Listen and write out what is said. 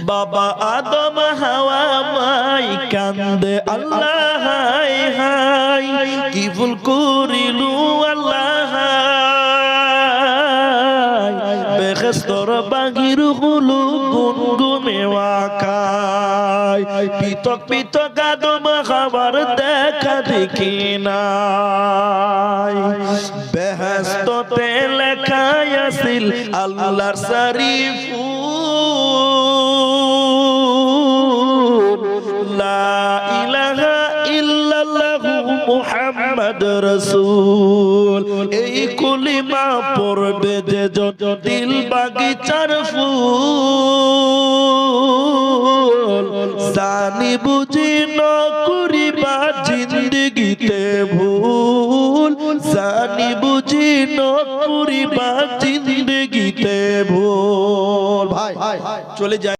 বাবা আদম হাওয়া মাই কান্দে আল্লাহ হাই হাই কি ভুল করিলু আল্লাহ বেখস্তর বাগির হলু গুনগুনে ওয়াকাই পিতক পিতক আদম খাবার দেখা দেখি নাই বেহেশততে লেখা আছিল আল্লাহর শরীফ মুহাম্মদ রাসূল এই কলিমা পড়বে যে দিল বাগিচার ফুল জানি বুঝি ন করিবা জিন্দগিতে ভুল জানি বুঝি ন করিবা জিন্দগিতে ভুল ভাই চলে যায়।